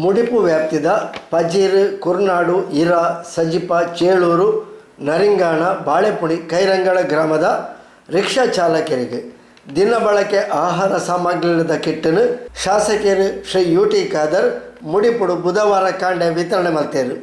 ಮುಡಿಪು ವ್ಯಾಪ್ತಿದ ಪಜೀರ್, ಕುರ್ನಾಡು, ಇರಾ, ಸಜಿಪ, ಚೇಳೂರು, ನರಿಂಗಾಣ, ಬಾಳೆಪುಡಿ, ಕೈರಂಗಳ ಗ್ರಾಮದ ರಿಕ್ಷಾ ಚಾಲಕರಿಗೆ ದಿನ ಬಳಕೆ ಆಹಾರ ಸಾಮಗ್ರಿಗಳ ಕಿಟ್ಟನ್ನು ಶಾಸಕರು ಶ್ರೀ UT ಖಾದರ್ ಮುಡಿಪುಡು ಬುಧವಾರ ಕಾಂಡೆ ವಿತರಣೆ ಮಾಡ್ತಾರೆ.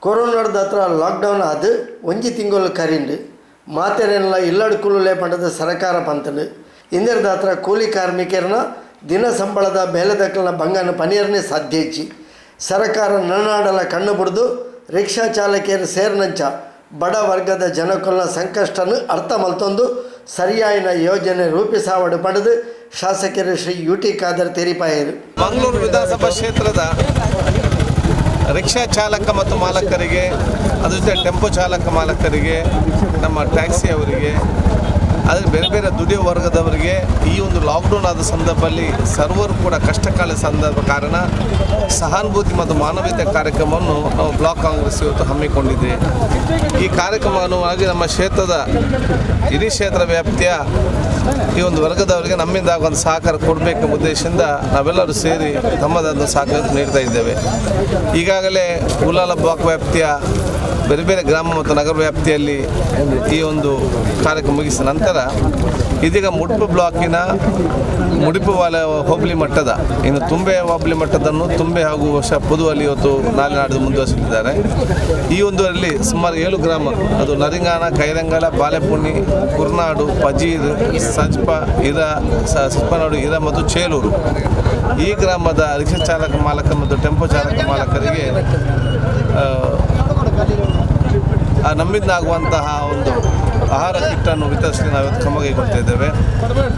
ಕೊರೋನಾದ ಹತ್ರ ಲಾಕ್ಡೌನ್ ಆದ ಒಂಜಿ ತಿಂಗಳು ಕರಿಂಡು ಮಾತೆರೆಲ್ಲ ಇಲ್ಲಡ್ಕುಲು ಲೇಪಂಡದ ಸರ್ಕಾರ ಪಂತನು ಇಂದರದ ಹತ್ರ ಕೂಲಿ ಕಾರ್ಮಿಕರನ್ನ ದಿನ ಸಂಬಳದ ಬೇಲೆದಕ್ಕಲ ಬಂಗನ ಪನಿಯರನ್ನೇ ಸಾಧ್ಯಚ್ಚಿ ಸರ್ಕಾರ ನನ್ನಾಡಲ ಕಣ್ಣು ಬಿಡ್ದು ರಿಕ್ಷಾ ಚಾಲಕಿಯರು ಸೇರ್ನಂಚ ಬಡ ವರ್ಗದ ಜನಕ್ಕಲ್ಲ ಸಂಕಷ್ಟನ್ನು ಅರ್ಥ ಮಲ್ತೊಂದು ಸರಿಯಾಯಿನ ಯೋಜನೆ ರೂಪಿಸಾವಡು ಪಡೆದು ಶಾಸಕರು ಶ್ರೀ UT ಖಾದರ್ ತೆರಿಪಾಯರು. ಮಂಗಳೂರು ವಿಧಾನಸಭಾ ಕ್ಷೇತ್ರದ ರಿಕ್ಷಾ ಚಾಲಕ ಮತ್ತು ಮಾಲಕರಿಗೆ, ಅದ್ರ ಜೊತೆ ಟೆಂಪೋ ಚಾಲಕ ಮಾಲಕರಿಗೆ, ನಮ್ಮ ಟ್ಯಾಕ್ಸಿ ಅವರಿಗೆ, ಆದರೆ ಬೇರೆ ಬೇರೆ ದುಡಿಯೋ ವರ್ಗದವರಿಗೆ ಈ ಒಂದು ಲಾಕ್ಡೌನ್ ಆದ ಸಂದರ್ಭದಲ್ಲಿ ಸರ್ವರು ಕೂಡ ಕಷ್ಟಕಾಲ ಸಂದರ್ಭ ಕಾರಣ ಸಹಾನುಭೂತಿ ಮತ್ತು ಮಾನವೀಯತೆ ಕಾರ್ಯಕ್ರಮವನ್ನು ನಾವು ಬ್ಲಾಕ್ ಕಾಂಗ್ರೆಸ್ ಇವತ್ತು ಹಮ್ಮಿಕೊಂಡಿದ್ದೆ. ಈ ಕಾರ್ಯಕ್ರಮವನ್ನು ನಮ್ಮ ಕ್ಷೇತ್ರದ ಇಡೀ ಕ್ಷೇತ್ರ ವ್ಯಾಪ್ತಿಯ ಈ ಒಂದು ವರ್ಗದವರಿಗೆ ನಮ್ಮಿಂದ ಒಂದು ಸಹಕಾರ ಕೊಡಬೇಕೆಂಬ ಉದ್ದೇಶದಿಂದ ನಾವೆಲ್ಲರೂ ಸೇರಿ ತಮ್ಮದಾದ ಸಹಕಾರ ನೀಡ್ತಾ ಇದ್ದೇವೆ. ಈಗಾಗಲೇ ಉಲಾಲ ಬ್ಲಾಕ್ ವ್ಯಾಪ್ತಿಯ ಬೇರೆ ಬೇರೆ ಗ್ರಾಮ ಮತ್ತು ನಗರ ವ್ಯಾಪ್ತಿಯಲ್ಲಿ ಈ ಒಂದು ಕಾರ್ಯಕ್ರಮ ಮುಗಿಸಿದ ನಂತರ ಇದೀಗ ಮುಡಿಪು ಬ್ಲಾಕಿನ ಮುಡಿಪು ಹೋಬಳಿ ಮಟ್ಟದ ಇನ್ನು ತುಂಬೆ ಹೋಬಳಿ ಮಟ್ಟದನ್ನು ತುಂಬೆ ಹಾಗೂ ಪುದುವಲ್ಲಿ ಇವತ್ತು ನಾಳೆ ನಾಡಿದ್ದು ಮುಂದುವರಿಸಲಿದ್ದಾರೆ. ಈ ಒಂದರಲ್ಲಿ ಸುಮಾರು 7 ಗ್ರಾಮ, ಅದು ನರಿಂಗಾಣ, ಕೈರಂಗಳ, ಬಾಳೆಪುಣಿ, ಕುರ್ನಾಡು, ಪಜೀರ್, ಸಜ್ಪ, ಸಿಪ್ಪನಾಡು, ಇರ ಮತ್ತು ಚೇಳೂರು ಈ ಗ್ರಾಮದ ರಿಕ್ಷಾ ಚಾಲಕ ಮಾಲಕ ಮತ್ತು ಟೆಂಪೋ ಚಾಲಕ ಮಾಲಕರಿಗೆ ನಮ್ಮಿಂದ ಆಗುವಂತಹ ಒಂದು ಆಹಾರ ಕಿಟ್ಟನ್ನು ವಿತರಿಸಲಿ ನಾವು ಇವತ್ತು ಕ್ರಮ ಕೈಗೊಳ್ತಾ ಇದ್ದೇವೆ.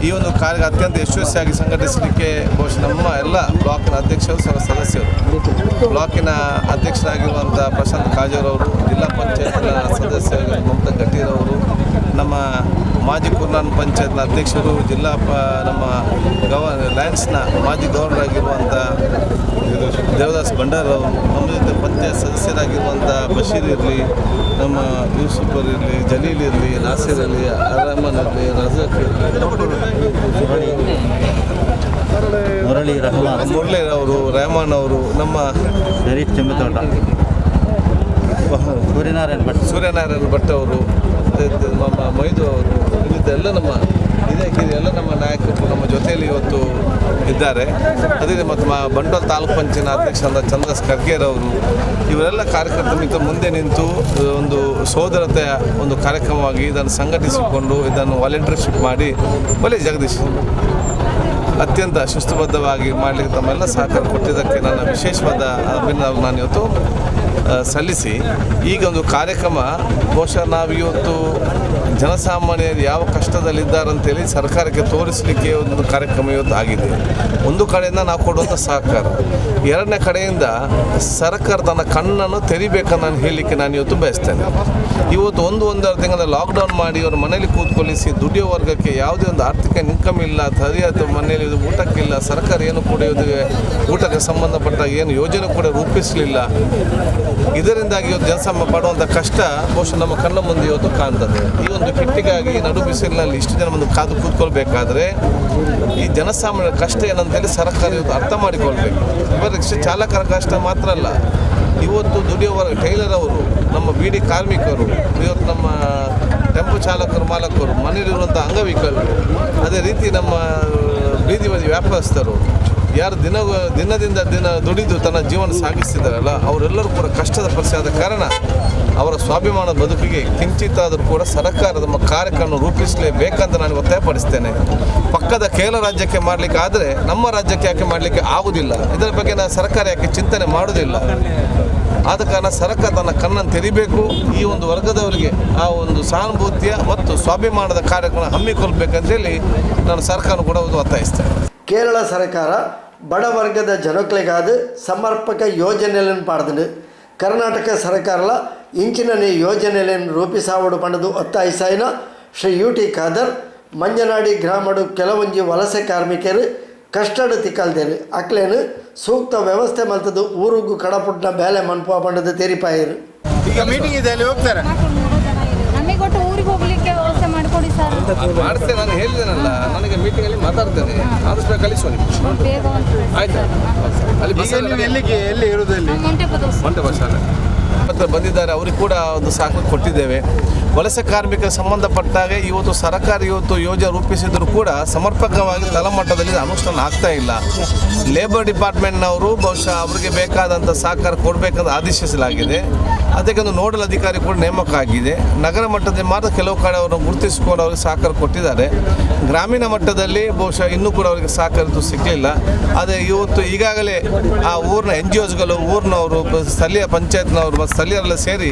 ಈ ಒಂದು ಕಾರ್ಯ ಅತ್ಯಂತ ಯಶಸ್ವಿಯಾಗಿ ಸಂಘಟಿಸಲಿಕ್ಕೆ ಬಹುಶಃ ನಮ್ಮ ಎಲ್ಲ ಬ್ಲಾಕಿನ ಅಧ್ಯಕ್ಷರು ಸದಸ್ಯರು, ಬ್ಲಾಕಿನ ಅಧ್ಯಕ್ಷರಾಗಿರುವಂಥ ಪ್ರಶಾಂತ್ ಕಾಜೂರವರು, ಜಿಲ್ಲಾ ಪಂಚಾಯತ್ನ ಸದಸ್ಯರು ಮಮತಾ ಗಟ್ಟೀರವರು, ನಮ್ಮ ಮಾಜಿ ಕುರ್ನಾನ್ ಪಂಚಾಯತ್ನ ಅಧ್ಯಕ್ಷರು, ನಮ್ಮ ಲಯನ್ಸ್ನ ಮಾಜಿ ಗವರ್ನರ್ ಆಗಿರುವಂಥ ದೇವದಾಸ್ ಭಂಡಾರವರು, ನಮ್ಮ ಜೊತೆ ಪಂಚಾಯತ್ ಸದಸ್ಯರಾಗಿರುವಂಥ ಬಶೀರ್ ಇರಲಿ, ನಮ್ಮ ಯೂಸುಫ್ ಇರಲಿ, ಜಲೀಲ್ ಇರಲಿ, ನಾಸಿರ್ ಇರಲಿ, ಅರಮನ್ ಇರಲಿ, ರಜಾಕ್ ಮುರಳಿ ಅವರು, ರೆಹಮಾನ್ ಅವರು, ನಮ್ಮ ಸೂರ್ಯನಾರಾಯಣ ಭಟ್ ಅವರು, ನಮ್ಮ ಮೊಯ್ದು ಅವರು, ಇದೆಲ್ಲ ನಮ್ಮ ಎಲ್ಲ ನಮ್ಮ ನಾಯಕರು ನಮ್ಮ ಜೊತೆಯಲ್ಲಿ ಇವತ್ತು ಇದ್ದಾರೆ. ಅದೇ ಮತ್ತು ಬಂಟ್ವಾಳ ತಾಲೂಕು ಪಂಚಾಯತ್ ಅಧ್ಯಕ್ಷರಾದ ಚಂದ್ರಸ್ ಖರ್ಗೆರವರು, ಇವರೆಲ್ಲ ಕಾರ್ಯಕರ್ತರು ಮುಂದೆ ನಿಂತು ಒಂದು ಸೋದರತೆಯ ಒಂದು ಕಾರ್ಯಕ್ರಮವಾಗಿ ಇದನ್ನು ಸಂಘಟಿಸಿಕೊಂಡು ಇದನ್ನು ವಾಲಂಟಿಯರ್ಶಿಪ್ ಮಾಡಿ ಒಳ್ಳೆ ಜಗದೀಶ್ ಅತ್ಯಂತ ಶಿಸ್ತುಬದ್ಧವಾಗಿ ಮಾಡಲಿಕ್ಕೆ ತಮ್ಮೆಲ್ಲ ಸಹಕಾರ ಕೊಟ್ಟಿದ್ದಕ್ಕೆ ನನ್ನ ವಿಶೇಷವಾದ ಅಭಿನಂದನೆ ನಾನು ಇವತ್ತು ಸಲ್ಲಿಸಿ, ಈಗ ಒಂದು ಕಾರ್ಯಕ್ರಮ ಬಹುಶಃ ನಾವು ಇವತ್ತು ಜನಸಾಮಾನ್ಯರು ಯಾವ ಕಷ್ಟದಲ್ಲಿದ್ದಾರಂತೇಳಿ ಸರ್ಕಾರಕ್ಕೆ ತೋರಿಸಲಿಕ್ಕೆ ಒಂದು ಕಾರ್ಯಕ್ರಮ ಇವತ್ತು ಆಗಿದೆ. ಒಂದು ಕಡೆಯಿಂದ ನಾವು ಕೊಡುವಂಥ ಸಹಕಾರ, ಎರಡನೇ ಕಡೆಯಿಂದ ಸರ್ಕಾರ ತನ್ನ ಕಣ್ಣನ್ನು ತೆರಿಬೇಕನ್ನು ನಾನು ಹೇಳಲಿಕ್ಕೆ ನಾನು ಇವತ್ತು ಬಯಸ್ತೇನೆ. ಇವತ್ತು ಒಂದೂವರೆ ತಿಂಗಳ ಲಾಕ್ಡೌನ್ ಮಾಡಿ ಅವ್ರ ಮನೇಲಿ ಕೂತ್ಕೊಳಿಸಿ ದುಡಿಯೋ ವರ್ಗಕ್ಕೆ ಯಾವುದೇ ಒಂದು ಆರ್ಥಿಕ ಇನ್ಕಮ್ ಇಲ್ಲ, ಸರಿಯಾದ ಮನೆಯಲ್ಲಿ ಊಟಕ್ಕಿಲ್ಲ, ಸರ್ಕಾರ ಏನು ಕೂಡ ಊಟಕ್ಕೆ ಸಂಬಂಧಪಟ್ಟ ಏನು ಯೋಜನೆ ಕೂಡ ರೂಪಿಸಲಿಲ್ಲ. ಇದರಿಂದಾಗಿ ಇವತ್ತು ಜನಸಾಮಾನ್ಯ ಪಡುವಂಥ ಕಷ್ಟ ಬಹುಶಃ ನಮ್ಮ ಕಣ್ಣ ಮುಂದೆ ಇವತ್ತು ಕಾಣ್ತದೆ. ಈ ಒಂದು ಕಿಟ್ಟಿಗಾಗಿ ನಡು ಬಿಸಿಲಿನಲ್ಲಿ ಇಷ್ಟು ಜನ ಮುಂದೆ ಕಾದು ಕೂತ್ಕೊಳ್ಬೇಕಾದ್ರೆ ಈ ಜನಸಾಮಾನ್ಯರ ಕಷ್ಟ ಏನಂತೇಳಿ ಸರ್ಕಾರ ಇವತ್ತು ಅರ್ಥ ಮಾಡಿಕೊಳ್ಬೇಕು. ಇವರ ರಿಕ್ಷಾ ಚಾಲಕರ ಕಷ್ಟ ಮಾತ್ರ ಅಲ್ಲ, ಇವತ್ತು ದುಡಿಯುವ ಟೈಲರ್ ಅವರು, ನಮ್ಮ ಬೀಡಿ ಕಾರ್ಮಿಕರು, ಇವತ್ತು ನಮ್ಮ ಟೆಂಪೋ ಚಾಲಕರು, ಮಾಲಕರು, ಮನೆಯಲ್ಲಿರುವಂಥ ಅಂಗವಿಕಲರು, ಅದೇ ರೀತಿ ನಮ್ಮ ಬೀದಿ ಬದಿ ವ್ಯಾಪಾರಸ್ಥರು ಯಾರು ದಿನದಿಂದ ದುಡಿದು ತನ್ನ ಜೀವನ ಸಾಗಿಸ್ತಿದ್ದಾರಲ್ಲ, ಅವರೆಲ್ಲರೂ ಕೂಡ ಕಷ್ಟದ ಪರಿಸ್ಥಿತಿ ಆದ ಕಾರಣ ಅವರ ಸ್ವಾಭಿಮಾನದ ಬದುಕಿಗೆ ಕಿಂಚಿತ್ತಾದರೂ ಕೂಡ ಸರ್ಕಾರ ನಮ್ಮ ಕಾರ್ಯಕ್ರಮ ರೂಪಿಸಲೇಬೇಕಂತ ನಾನು ಒತ್ತಾಯಪಡಿಸ್ತೇನೆ. ಪಕ್ಕದ ಕೇರಳ ರಾಜ್ಯಕ್ಕೆ ಮಾಡಲಿಕ್ಕೆ ಆದರೆ ನಮ್ಮ ರಾಜ್ಯಕ್ಕೆ ಯಾಕೆ ಮಾಡಲಿಕ್ಕೆ ಆಗುವುದಿಲ್ಲ? ಇದರ ಬಗ್ಗೆ ನಾನು ಸರ್ಕಾರ ಯಾಕೆ ಚಿಂತನೆ ಮಾಡೋದಿಲ್ಲ? ಆದ ಕಾರಣ ಸರ್ಕಾರ ತನ್ನ ಕಣ್ಣನ್ನು ತೆರಿಬೇಕು. ಈ ಒಂದು ವರ್ಗದವರಿಗೆ ಆ ಒಂದು ಸಹಾನುಭೂತಿಯ ಮತ್ತು ಸ್ವಾಭಿಮಾನದ ಕಾರ್ಯಕ್ರಮ ಹಮ್ಮಿಕೊಳ್ಬೇಕಂತೇಳಿ ನಾನು ಸರ್ಕಾರ ಕೂಡ ಒತ್ತಾಯಿಸ್ತೇನೆ. ಕೇರಳ ಸರ್ಕಾರ ಬಡ ವರ್ಗದ ಜನಕ್ಲೆಗಾದ ಸಮರ್ಪಕ ಯೋಜನೆಯನ್ನು ಪಾಡ್ದು ಕರ್ನಾಟಕ ಸರ್ಕಾರಲ ಇಂಚಿನ ಯೋಜನೆಯನ್ನು ರೂಪಿಸಾವಡು ಪಂಡದು ಒತ್ತಾಯಿಸಾಯಿನ ಶ್ರೀ UT ಖಾದರ್ ಮಂಜನಾಡಿ ಗ್ರಾಮಡು ಕೆಲವೊಂಜಿ ವಲಸೆ ಕಾರ್ಮಿಕರು ಕಷ್ಟಡು ತಿಕ್ಕಲ್ದೇರು ಅಕ್ಲೇನು ಸೂಕ್ತ ವ್ಯವಸ್ಥೆ ಮಲ್ತದು ಊರಿಗೂ ಕಡಪುಟ್ಟ ಬೇಲೆ ಮನ್ಪುವ ಪಂಡದು ತೆರಿಪಾಯರು. ಈಗ ಮೀಟಿಂಗ್ ಇದೆ, ಅಲ್ಲಿ ಹೋಗ್ತಾರೆ. ನಮಗೆ ಒಟ್ಟು ಊರಿಗೆ ಹೋಗ್ಲಿಕ್ಕೆ ವ್ಯವಸ್ಥೆ ಮಾಡಿಕೊಡಿ ಸರ್. ಮಾಡ್ತೇನೆ, ನಾನು ಹೇಳಿದ್ದೇನಲ್ಲ, ನನಗೆ ಮೀಟಿಂಗಲ್ಲಿ ಮಾತಾಡ್ತೇನೆ, ಆದಷ್ಟು ಕಳಿಸುವ ಬೇಗ ಆಯ್ತು. ಅಲ್ಲಿ ಎಲ್ಲಿ ಇರುವುದಲ್ಲಿ ಮಂಟಪ ಶಾಲೆ ಬಂದಿದ್ದಾರೆ, ಅವ್ರಿಗೆ ಕೂಡ ಒಂದು ಸಹಕಾರ ಕೊಟ್ಟಿದ್ದೇವೆ. ವಲಸೆ ಕಾರ್ಮಿಕರ ಸಂಬಂಧಪಟ್ಟಾಗ ಇವತ್ತು ಸರ್ಕಾರ ಯೋಜನೆ ರೂಪಿಸಿದರೂ ಕೂಡ ಸಮರ್ಪಕವಾಗಿ ತಳಮಟ್ಟದಲ್ಲಿ ಅನುಷ್ಠಾನ ಆಗ್ತಾ ಇಲ್ಲ. ಲೇಬರ್ ಡಿಪಾರ್ಟ್ಮೆಂಟ್ನವರು ಬಹುಶಃ ಅವರಿಗೆ ಬೇಕಾದಂಥ ಸಹಕಾರ ಕೊಡಬೇಕಂತ ಆದೇಶಿಸಲಾಗಿದೆ. ಅದಕ್ಕೆ ಒಂದು ನೋಡಲ್ ಅಧಿಕಾರಿ ಕೂಡ ನೇಮಕ ಆಗಿದೆ. ನಗರ ಮಟ್ಟದಲ್ಲಿ ಮಾತ್ರ ಕೆಲವು ಕಡೆ ಅವರನ್ನು ಗುರುತಿಸಿಕೊಂಡು ಅವರಿಗೆ ಸಹಕಾರ ಕೊಟ್ಟಿದ್ದಾರೆ. ಗ್ರಾಮೀಣ ಮಟ್ಟದಲ್ಲಿ ಬಹುಶಃ ಇನ್ನೂ ಕೂಡ ಅವರಿಗೆ ಸಹಕಾರ ಸಿಕ್ಕಲಿಲ್ಲ. ಆದರೆ ಇವತ್ತು ಈಗಾಗಲೇ ಆ ಊರಿನ NGOsಗಳು, ಊರಿನವರು, ಸ್ಥಳೀಯ ಪಂಚಾಯತ್ನವರು ಮತ್ತು ಸ್ಥಳೀಯರೆಲ್ಲ ಸೇರಿ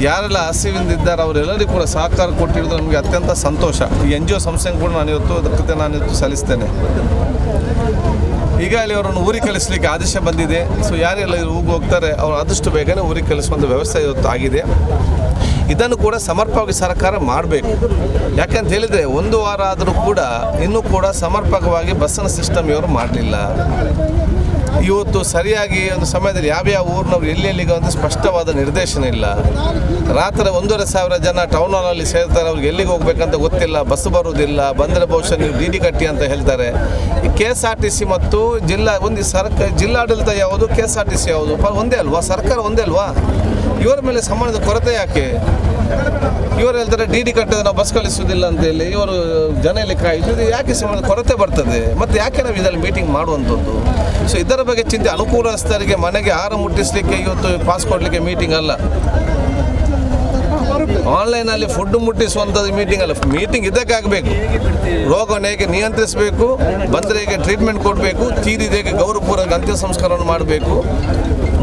ಯಾರೆಲ್ಲ ಹಸಿವಿಂದಿದ್ದಾರೆ ಅವರೆಲ್ಲರಿಗೂ ಕೂಡ ಸಹಕಾರ ಕೊಟ್ಟಿರೋದು ನಮಗೆ ಅತ್ಯಂತ ಸಂತೋಷ. ಈ NGO ಸಂಸ್ಥೆಗೆ ಕೂಡ ನಾನು ಇವತ್ತು ಸಲ್ಲಿಸ್ತೇನೆ. ಈಗಾಗಲೇ ಅವರನ್ನು ಊರಿಗೆ ಕಳಿಸಲಿಕ್ಕೆ ಆದೇಶ ಬಂದಿದೆ. ಸೊ ಯಾರೆಲ್ಲ ಊರಿಗೆ ಹೋಗ್ತಾರೆ ಅವರು ಆದಷ್ಟು ಬೇಗನೆ ಊರಿಗೆ ಕಳಿಸುವಂಥ ವ್ಯವಸ್ಥೆ ಇವತ್ತು ಆಗಿದೆ. ಇದನ್ನು ಕೂಡ ಸಮರ್ಪಕವಾಗಿ ಸರ್ಕಾರ ಮಾಡಬೇಕು. ಯಾಕಂತ ಹೇಳಿದರೆ ಒಂದು ವಾರ ಆದರೂ ಕೂಡ ಇನ್ನೂ ಕೂಡ ಸಮರ್ಪಕವಾಗಿ ಬಸ್ಸಿನ ಸಿಸ್ಟಮ್ ಇವರು ಮಾಡಲಿಲ್ಲ. ಇವತ್ತು ಸರಿಯಾಗಿ ಒಂದು ಸಮಯದಲ್ಲಿ ಯಾವ್ಯಾವ ಊರಿನವ್ರು ಎಲ್ಲೆಲ್ಲಿಗೆ ಒಂದು ಸ್ಪಷ್ಟವಾದ ನಿರ್ದೇಶನ ಇಲ್ಲ. ರಾತ್ರಿ 1,500 ಜನ ಟೌನ್ ಹಾಲಲ್ಲಿ ಸೇರ್ತಾರೆ, ಅವ್ರಿಗೆ ಎಲ್ಲಿಗೆ ಹೋಗ್ಬೇಕಂತ ಗೊತ್ತಿಲ್ಲ, ಬಸ್ ಬರುವುದಿಲ್ಲ, ಬಂದರೆ ಬಹುಶಃ ನೀವು DD ಕಟ್ಟಿ ಅಂತ ಹೇಳ್ತಾರೆ. ಈ KSRTC ಮತ್ತು ಜಿಲ್ಲಾಡಳಿತ ಯಾವುದು, KSRTC ಯಾವುದು ಒಂದೇ ಅಲ್ವಾ? ಸರ್ಕಾರ ಒಂದೇ ಅಲ್ವಾ? ಇವರ ಮೇಲೆ ಸಂಬಂಧದ ಕೊರತೆ ಯಾಕೆ? ಇವರು ಹೇಳ್ತಾರೆ DD ಕಟ್ಟಿದ್ರೆ ನಾವು ಬಸ್ ಕಳಿಸೋದಿಲ್ಲ ಅಂತೇಳಿ, ಇವರು ಜನ ಇಲ್ಲಿ ಕಾಯ್ದು ಯಾಕೆ ಸಂಬಂಧ ಕೊರತೆ ಬರ್ತದೆ? ಮತ್ತು ಯಾಕೆ ನಾವು ಇದರಲ್ಲಿ ಮೀಟಿಂಗ್ ಮಾಡುವಂಥದ್ದು? ಸೊ ಇದರ ಬಗ್ಗೆ ಚಿಂತೆ. ಅನುಕೂಲಸ್ಥರಿಗೆ ಮನೆಗೆ ಆಹಾರ ಮುಟ್ಟಿಸಲಿಕ್ಕೆ ಇವತ್ತು ಪಾಸ್ ಕೊಡಲಿಕ್ಕೆ ಮೀಟಿಂಗ್ ಅಲ್ಲ, ಆನ್ಲೈನಲ್ಲಿ ಫುಡ್ ಮುಟ್ಟಿಸುವಂಥದ್ದು ಮೀಟಿಂಗ್ ಅಲ್ಲ. ಮೀಟಿಂಗ್ ಇದಕ್ಕಾಗಬೇಕು, ರೋಗವನ್ನು ಹೇಗೆ ನಿಯಂತ್ರಿಸಬೇಕು, ಬಂದರೆ ಹೇಗೆ ಟ್ರೀಟ್ಮೆಂಟ್ ಕೊಡಬೇಕು, ತೀರಿದ ಹೇಗೆ ಗೌರವಪೂರ್ವಕ ಅಂತ್ಯ ಸಂಸ್ಕಾರವನ್ನು ಮಾಡಬೇಕು,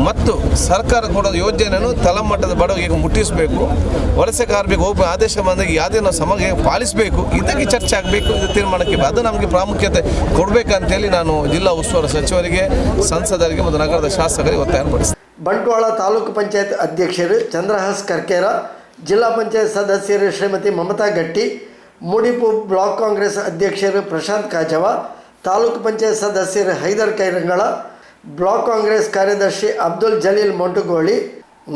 ಮತ್ತು ಸರ್ಕಾರ ಕೊಡೋ ಯೋಜನೆಯನ್ನು ತಳಮಟ್ಟದ ಬಡವರಿಗೆ ಮುಟ್ಟಿಸಬೇಕು. ವಲಸೆ ಕಾರ್ಮಿಕ ಹೋಗುವ ಆದೇಶ ಬಂದಾಗ ಯಾವುದೇ ನಾವು ಸಮಗೆ ಪಾಲಿಸಬೇಕು. ಇದಕ್ಕೆ ಚರ್ಚೆ ಆಗಬೇಕು, ಇದು ತೀರ್ಮಾನಕ್ಕೆ ಅದು ನಮಗೆ ಪ್ರಾಮುಖ್ಯತೆ ಕೊಡಬೇಕಂತೇಳಿ ನಾನು ಜಿಲ್ಲಾ ಉಸ್ತುವಾರಿ ಸಚಿವರಿಗೆ, ಸಂಸದರಿಗೆ ಮತ್ತು ನಗರದ ಶಾಸಕರಿಗೆ ಒತ್ತಾಯಪಡಿಸ್ತೇನೆ. ಬಂಟ್ವಾಳ ತಾಲೂಕು ಪಂಚಾಯತ್ ಅಧ್ಯಕ್ಷರು ಚಂದ್ರಹಾಸ್ ಕರ್ಕೇರ, ಜಿಲ್ಲಾ ಪಂಚಾಯತ್ ಸದಸ್ಯರು ಶ್ರೀಮತಿ ಮಮತಾ ಗಟ್ಟಿ, ಮೂಡಿಪು ಬ್ಲಾಕ್ ಕಾಂಗ್ರೆಸ್ ಅಧ್ಯಕ್ಷರು ಪ್ರಶಾಂತ್ ಕಾಜವ, ತಾಲೂಕು ಪಂಚಾಯತ್ ಸದಸ್ಯರು ಹೈದರ್ ಕೈರಂಗಳ, ಬ್ಲಾಕ್ ಕಾಂಗ್ರೆಸ್ ಕಾರ್ಯದರ್ಶಿ ಅಬ್ದುಲ್ ಜಲೀಲ್ ಮೊಂಟುಗೋಳಿ,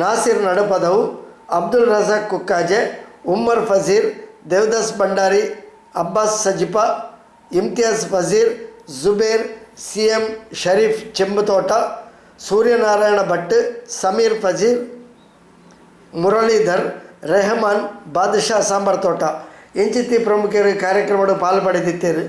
ನಾಸಿರ್ ನಡಪದವು, ಅಬ್ದುಲ್ ರಜಾಕ್ ಕುಕ್ಕಾಜೆ, ಉಮ್ಮರ್ ಫಜೀರ್, ದೇವದಾಸ್ ಭಂಡಾರಿ, ಅಬ್ಬಾಸ್ ಸಜಿಪಾ, ಇಮ್ತಿಯಾಜ್ ಫಜೀರ್, ಜುಬೇರ್, CM ಶರೀಫ್ ಚೆಂಬುತೋಟ, ಸೂರ್ಯನಾರಾಯಣ ಭಟ್, ಸಮೀರ್ ಫಜೀರ್, ಮುರಳೀಧರ್, ರೆಹಮಾನ್, ಬಾದಶಾ ಸಾಂಬಾರ್ ತೋಟ ಇಂಚಿತಿ ಪ್ರಮುಖರು ಕಾರ್ಯಕ್ರಮಗಳು ಪಾಲ್ಪಡೆದಿದ್ದೇವೆ.